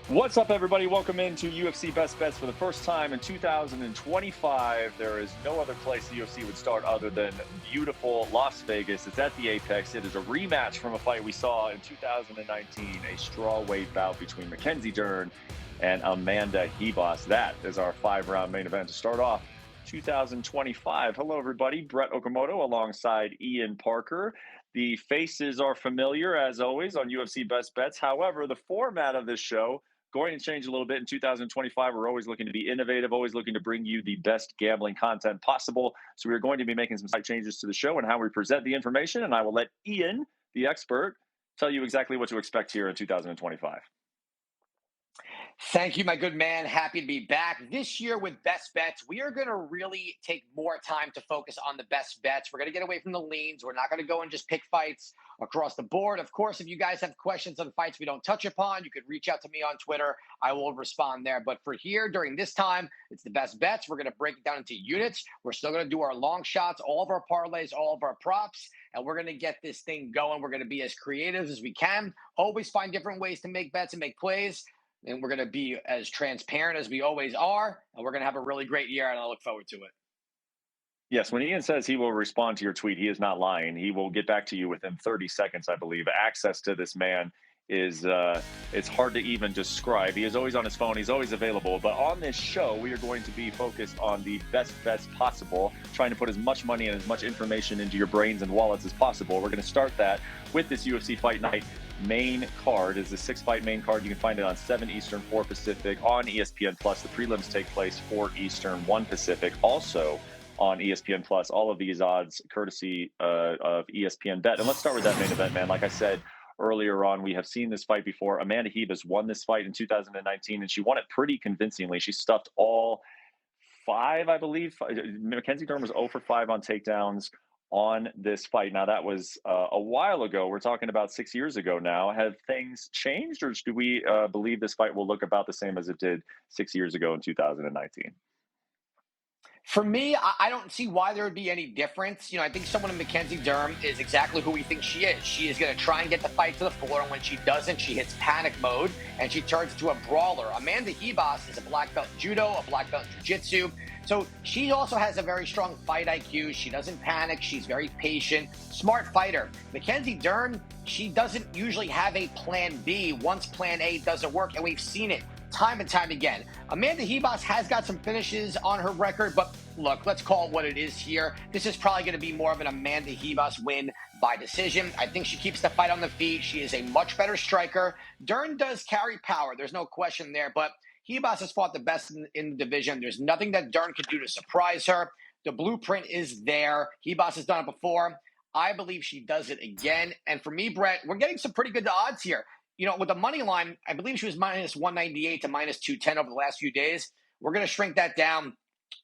What's up, everybody? Welcome into UFC Best Bets for the first time in 2025. There is no other place the UFC would start other than beautiful Las Vegas. It's at the Apex. It is a rematch from a fight we saw in 2019, a strawweight bout between Mackenzie Dern and Amanda Ribas. That is our five-round main event to start off 2025. Hello, everybody. Brett Okamoto alongside Ian Parker. The faces are familiar, as always, on UFC Best Bets. However, the format of this show going to change a little bit in 2025. We're always looking to be innovative, always looking to bring you the best gambling content possible. So we're going to be making some slight changes to the show and how we present the information. And I will let Ian, the expert, tell you exactly what to expect here in 2025. Thank you, my good man. Happy to be back this year with best bets. We are going to really take more time to focus on the best bets. We're going to get away from the leans. We're not going to go and just pick fights across the board. Of course, if you guys have questions on fights we don't touch upon, you could reach out to me on Twitter. I will respond there. But for here, during this time, it's the best bets. We're going to break it down into units. We're still going to do our long shots, all of our parlays, all of our props, and we're going to get this thing going. We're going to be as creative as we can. Always find different ways to make bets and make plays, and we're going to be as transparent as we always are, and we're going to have a really great year, and I look forward to it. Yes, when Ian says he will respond to your tweet, he is not lying. He will get back to you within 30 seconds, I believe. Access to this man is it's hard to even describe. He is always on his phone. He's always available. But on this show, we are going to be focused on the best bets possible, trying to put as much money and as much information into your brains and wallets as possible. We're going to start that with this UFC Fight Night main card. Is the six-fight main card. You can find it on 7 Eastern, 4 Pacific on ESPN Plus. The prelims take place 4 Eastern, 1 Pacific. Also on ESPN Plus. All of these odds courtesy of ESPN Bet. And let's start with that main event, man. Like I said earlier on, we have seen this fight before. Amanda Ribas won this fight in 2019, and she won it pretty convincingly. She stuffed all five, I believe. Mackenzie Dern was 0 for 5 on takedowns on this fight. Now, that was a while ago. We're talking about 6 years ago now. Have things changed, or do we believe this fight will look about the same as it did 6 years ago in 2019? For me, I don't see why there would be any difference. I think someone in Mackenzie Dern is exactly who we think she is. She is going to try and get the fight to the floor, and when she doesn't, she hits panic mode and she turns into a brawler. Amanda Ribas is a black belt in judo, a black belt in jiu-jitsu. So she also has a very strong fight IQ. She doesn't panic. She's very patient, smart fighter. Mackenzie Dern, she doesn't usually have a plan B once plan A doesn't work, and we've seen it time and time again. Amanda Ribas has got some finishes on her record, but look, let's call it what it is here. This is probably going to be more of an Amanda Ribas win by decision. I think she keeps the fight on the feet. She is a much better striker. Dern does carry power. There's no question there, but Ribas has fought the best in the division. There's nothing that Dern could do to surprise her. The blueprint is there. Ribas has done it before. I believe she does it again. And for me, Brett, we're getting some pretty good odds here. With the money line, I believe she was minus 198 to minus 210 over the last few days. We're going to shrink that down.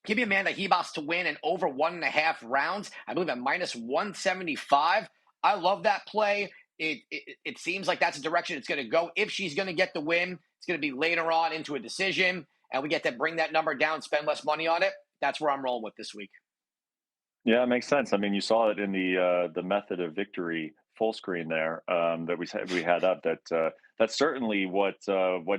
Give me Amanda Ribas to win in over 1.5 rounds. I believe at minus 175. I love that play. It seems like that's a direction it's going to go. If she's going to get the win, it's going to be later on into a decision, and we get to bring that number down, spend less money on it. That's where I'm rolling with this week. Yeah, it makes sense. I mean, you saw it in the method of victory full screen there that we had up. That's certainly what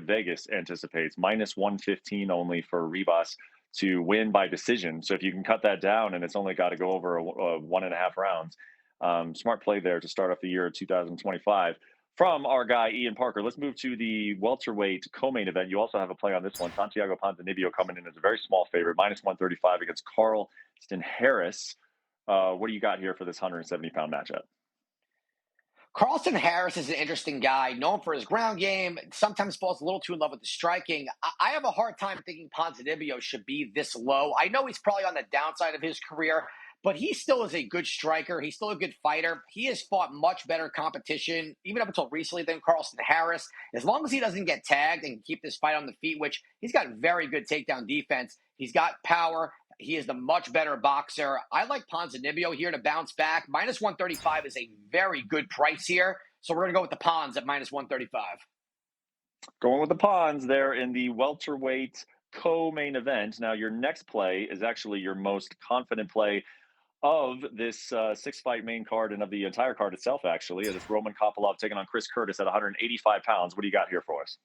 Vegas anticipates. Minus 115 only for Ribas to win by decision. So if you can cut that down, and it's only got to go over 1.5 rounds, smart play there to start off the year of 2025. From our guy Ian Parker, let's move to the welterweight co-main event. You also have a play on this one. Santiago Ponzinibbio coming in as a very small favorite, minus 135 against Carlston Harris. What do you got here for this 170-pound matchup? Carlston Harris is an interesting guy, known for his ground game. Sometimes falls a little too in love with the striking. I have a hard time thinking Ponzinibbio should be this low. I know he's probably on the downside of his career, but he still is a good striker. He's still a good fighter. He has fought much better competition, even up until recently, than Carlston Harris. As long as he doesn't get tagged and can keep this fight on the feet, which he's got very good takedown defense. He's got power. He is the much better boxer. I like Ponzinibbio here to bounce back. Minus 135 is a very good price here. So we're going to go with the Pons at minus 135. Going with the Pons there in the welterweight co-main event. Now, your next play is actually your most confident play of this six-fight main card and of the entire card itself, actually. It is Roman Kopylov taking on Chris Curtis at 185 pounds. What do you got here for us?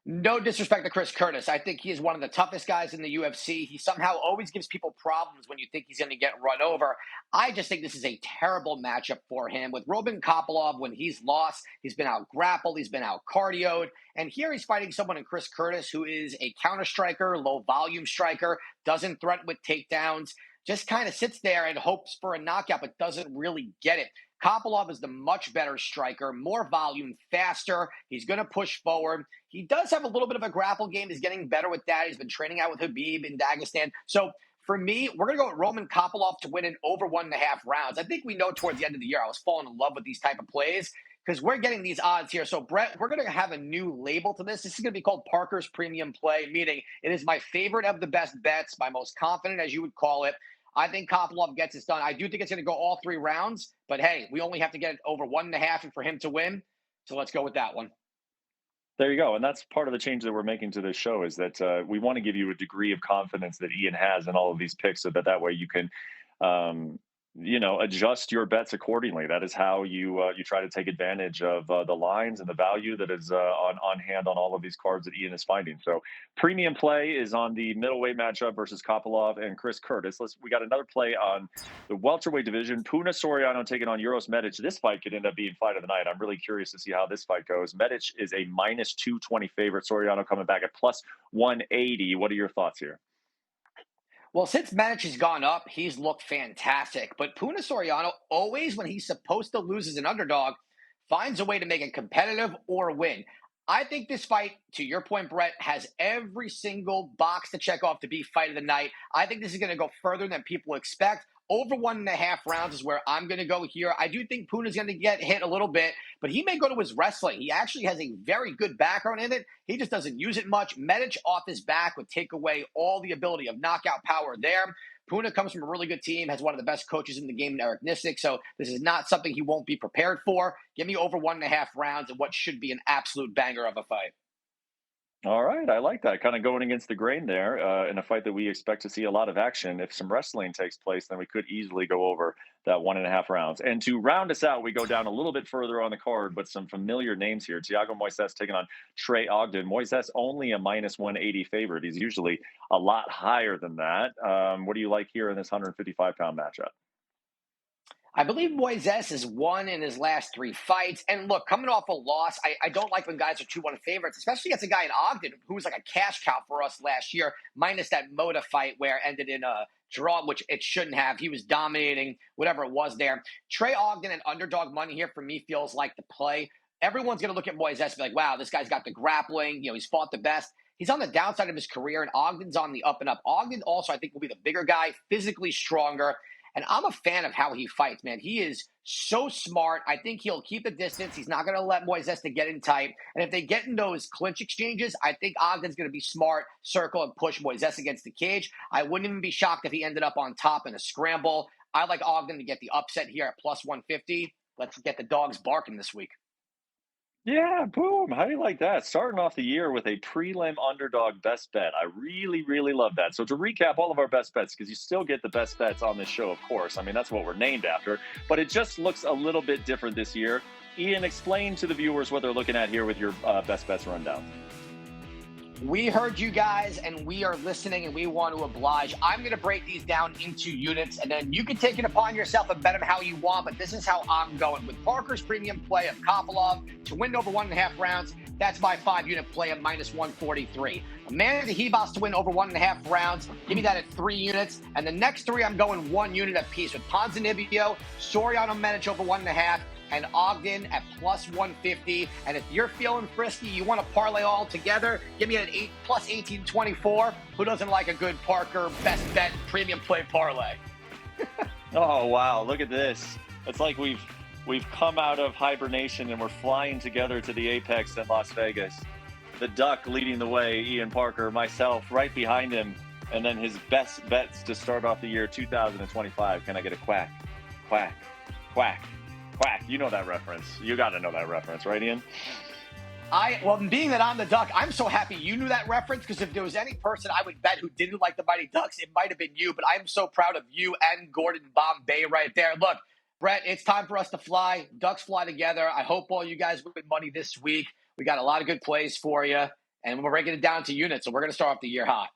No disrespect to Chris Curtis. I think he is one of the toughest guys in the UFC. He somehow always gives people problems when you think he's going to get run over. I just think this is a terrible matchup for him. With Robin Kopilov, when he's lost, he's been out grappled, he's been out cardioed. And here he's fighting someone in Chris Curtis who is a counter striker, low volume striker, doesn't threaten with takedowns, just kind of sits there and hopes for a knockout, but doesn't really get it. Kopilov is the much better striker, more volume, faster. He's going to push forward. He does have a little bit of a grapple game. He's getting better with that. He's been training out with Habib in Dagestan. So for me, we're going to go with Roman Kopilov to win in over 1.5 rounds. I think we know towards the end of the year I was falling in love with these type of plays because we're getting these odds here. So Brett, we're going to have a new label to this. This is going to be called Parker's Premium Play, meaning it is my favorite of the best bets, my most confident, as you would call it. I think Kopilov gets this done. I do think it's going to go all 3 rounds, but hey, we only have to get it over 1.5 and for him to win. So let's go with that one. There you go, and that's part of the change that we're making to this show is that we want to give you a degree of confidence that Ian has in all of these picks, so that way you can, um, adjust your bets accordingly. That is how you try to take advantage of the lines and the value that is on hand on all of these cards that Ian is finding. So, premium play is on the middleweight matchup versus Kopilov and Chris Curtis. We got another play on the welterweight division. Puna Soriano taking on Uros Medic. This fight could end up being fight of the night. I'm really curious to see how this fight goes. Medic is a minus 220 favorite. Soriano coming back at plus 180. What are your thoughts here? Well, since Manic has gone up, he's looked fantastic. But Puna Soriano, always when he's supposed to lose as an underdog, finds a way to make it competitive or win. I think this fight, to your point, Brett, has every single box to check off to be fight of the night. I think this is going to go further than people expect. Over 1.5 rounds is where I'm going to go here. I do think Puna's going to get hit a little bit, but he may go to his wrestling. He actually has a very good background in it. He just doesn't use it much. Medic off his back would take away all the ability of knockout power there. Puna comes from a really good team, has one of the best coaches in the game, Eric Nissick. So this is not something he won't be prepared for. Give me over 1.5 rounds and what should be an absolute banger of a fight. All right, I like that. Kind of going against the grain there in a fight that we expect to see a lot of action. If some wrestling takes place, then we could easily go over that 1.5 rounds. And to round us out, we go down a little bit further on the card, but some familiar names here. Thiago Moises taking on Trey Ogden. Moises only a minus 180 favorite. He's usually a lot higher than that. What do you like here in this 155-pound matchup? I believe Moises has won in his last 3 fights. And look, coming off a loss, I don't like when guys are 2-1 favorites, especially against a guy in Ogden who was like a cash cow for us last year, minus that Moda fight where it ended in a draw, which it shouldn't have. He was dominating whatever it was there. Trey Ogden and underdog money here for me feels like the play. Everyone's going to look at Moises and be like, wow, this guy's got the grappling. He's fought the best. He's on the downside of his career, and Ogden's on the up and up. Ogden also, I think, will be the bigger guy, physically stronger. And I'm a fan of how he fights, man. He is so smart. I think he'll keep the distance. He's not going to let Moises to get in tight. And if they get in those clinch exchanges, I think Ogden's going to be smart, circle and push Moises against the cage. I wouldn't even be shocked if he ended up on top in a scramble. I like Ogden to get the upset here at plus 150. Let's get the dogs barking this week. Yeah, boom. How do you like that? Starting off the year with a prelim underdog best bet. I really, really love that. So to recap all of our best bets, because you still get the best bets on this show, of course. I mean, that's what we're named after, but it just looks a little bit different this year. Ian, explain to the viewers what they're looking at here with your best bets rundown. We heard you guys and we are listening and we want to oblige. I'm going to break these down into units and then you can take it upon yourself and bet them how you want. But this is how I'm going with Parker's premium play of Kopilov to win over 1.5 rounds. That's my 5-unit play of minus 143. Amanda Ribas to win over 1.5 rounds. Give me that at 3 units. And the next 3, I'm going 1 unit apiece with Ponzinibbio, Soriano Medic over 1.5, and Ogden at plus 150. And if you're feeling frisky, you want to parlay all together, give me an 8 plus 1824. Who doesn't like a good Parker best bet premium play parlay? Oh, wow. Look at this. It's like we've come out of hibernation and we're flying together to the apex in Las Vegas. The duck leading the way, Ian Parker, myself right behind him, and then his best bets to start off the year 2025. Can I get a quack, quack, quack? Quack, you know that reference. You got to know that reference, right, Ian? Well, being that I'm the Duck, I'm so happy you knew that reference because if there was any person I would bet who didn't like the Mighty Ducks, it might have been you. But I'm so proud of you and Gordon Bombay right there. Look, Brett, it's time for us to fly. Ducks fly together. I hope all you guys win money this week. We got a lot of good plays for you. and we're breaking it down to units. So we're going to start off the year hot.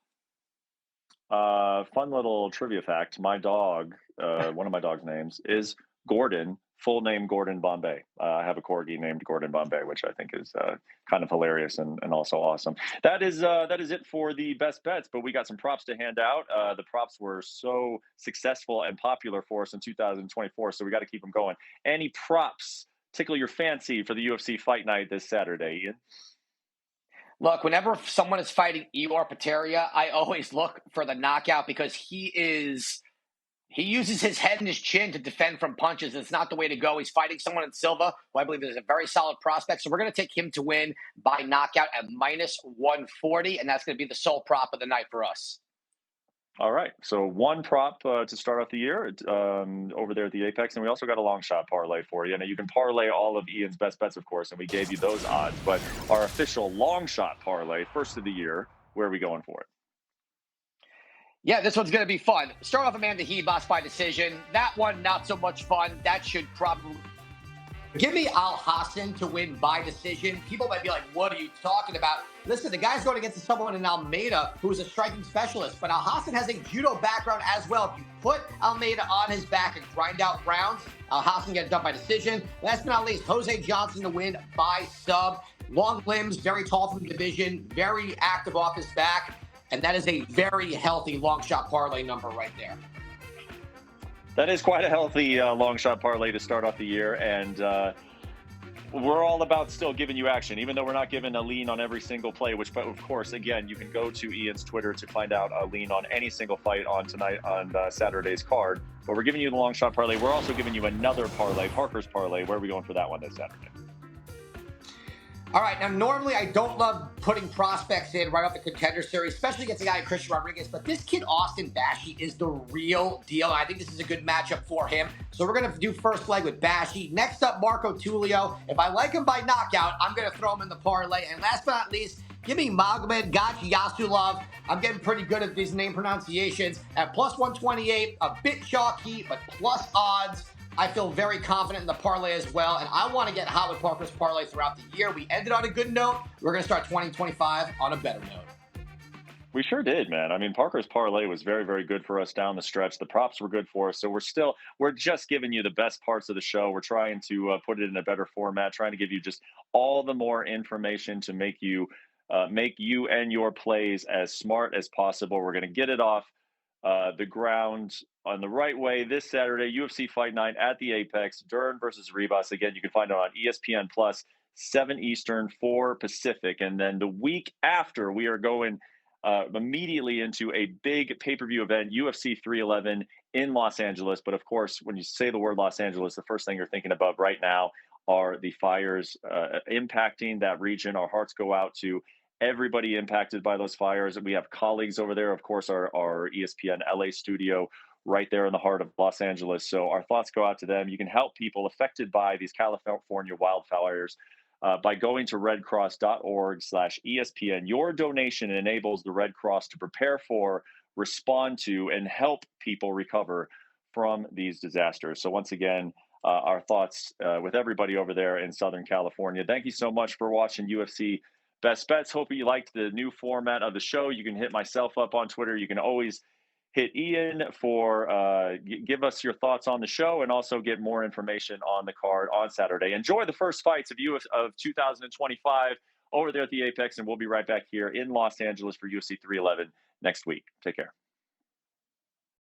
Fun little trivia fact. My dog, one of my dog's names is Gordon, full name Gordon Bombay. I have a corgi named Gordon Bombay, which I think is kind of hilarious and also awesome. That is it for the best bets, but we got some props to hand out. The props were so successful and popular for us in 2024, so we got to keep them going. Any props tickle your fancy for the UFC Fight Night this Saturday, Ian? Look, whenever someone is fighting Eor Pateria, I always look for the knockout because he uses his head and his chin to defend from punches. It's not the way to go. He's fighting someone in Silva, who I believe is a very solid prospect. So we're going to take him to win by knockout at minus 140, and that's going to be the sole prop of the night for us. All right. So one prop to start off the year over there at the Apex, and we also got a long shot parlay for you. Now you can parlay all of Ian's best bets, of course, and we gave you those odds. But our official long shot parlay, first of the year, where are we going for it? Yeah, this one's going to be fun. Start off Amanda Ribas by decision. That one, not so much fun. That should probably give me Al Hassan to win by decision. People might be like, what are you talking about? Listen, the guy's going against someone in Almeida who's a striking specialist, but Al Hassan has a judo background as well. If you put Almeida on his back and grind out rounds, Al Hassan gets done by decision. Last but not least, Jose Johnson to win by sub. Long limbs, very tall from the division, very active off his back. And that is a very healthy long shot parlay number right there. That is quite a healthy long shot parlay to start off the year. And we're all about still giving you action, even though we're not giving a lean on every single play, which, but of course, again, you can go to Ian's Twitter to find out a lean on any single fight on tonight on Saturday's card. But we're giving you the long shot parlay. We're also giving you another parlay, Parker's parlay. Where are we going for that one this Saturday? All right, now normally I don't love putting prospects in right off the Contender Series, especially against a guy like Christian Rodriguez, but this kid Austin Bashi is the real deal. I think this is a good matchup for him. So we're going to do first leg with Bashi. Next up, Marco Tulio. If I like him by knockout, I'm going to throw him in the parlay. And last but not least, give me Magomed Yasulov. I'm getting pretty good at these name pronunciations. At plus 128, a bit chalky, but plus odds. I feel very confident in the parlay as well, and I want to get hot with Parker's parlay throughout the year. We ended on a good note. We're going to start 2025 on a better note. We sure did, man. I mean, Parker's parlay was very, very good for us down the stretch. The props were good for us. So we're just giving you the best parts of the show. We're trying to put it in a better format, trying to give you just all the more information to make you and your plays as smart as possible. We're going to get it off the ground on the right way this Saturday, UFC Fight Night at the Apex, Dern versus Ribas. Again, you can find it on ESPN Plus, 7 Eastern, 4 Pacific. And then the week after, we are going immediately into a big pay-per-view event, UFC 311 in Los Angeles. But of course, when you say the word Los Angeles, the first thing you're thinking about right now are the fires impacting that region. Our hearts go out to everybody impacted by those fires. We have colleagues over there, of course, our ESPN LA studio right there in the heart of Los Angeles. So our thoughts go out to them. You can help people affected by these California wildfires by going to redcross.org/ESPN. Your donation enables the Red Cross to prepare for, respond to, and help people recover from these disasters. So once again, our thoughts with everybody over there in Southern California. Thank you so much for watching UFC Best Bets. Hope you liked the new format of the show. You can hit myself up on Twitter. You can always hit Ian for give us your thoughts on the show and also get more information on the card on Saturday. Enjoy the first fights of 2025 over there at the Apex, and we'll be right back here in Los Angeles for UFC 311 next week. Take care.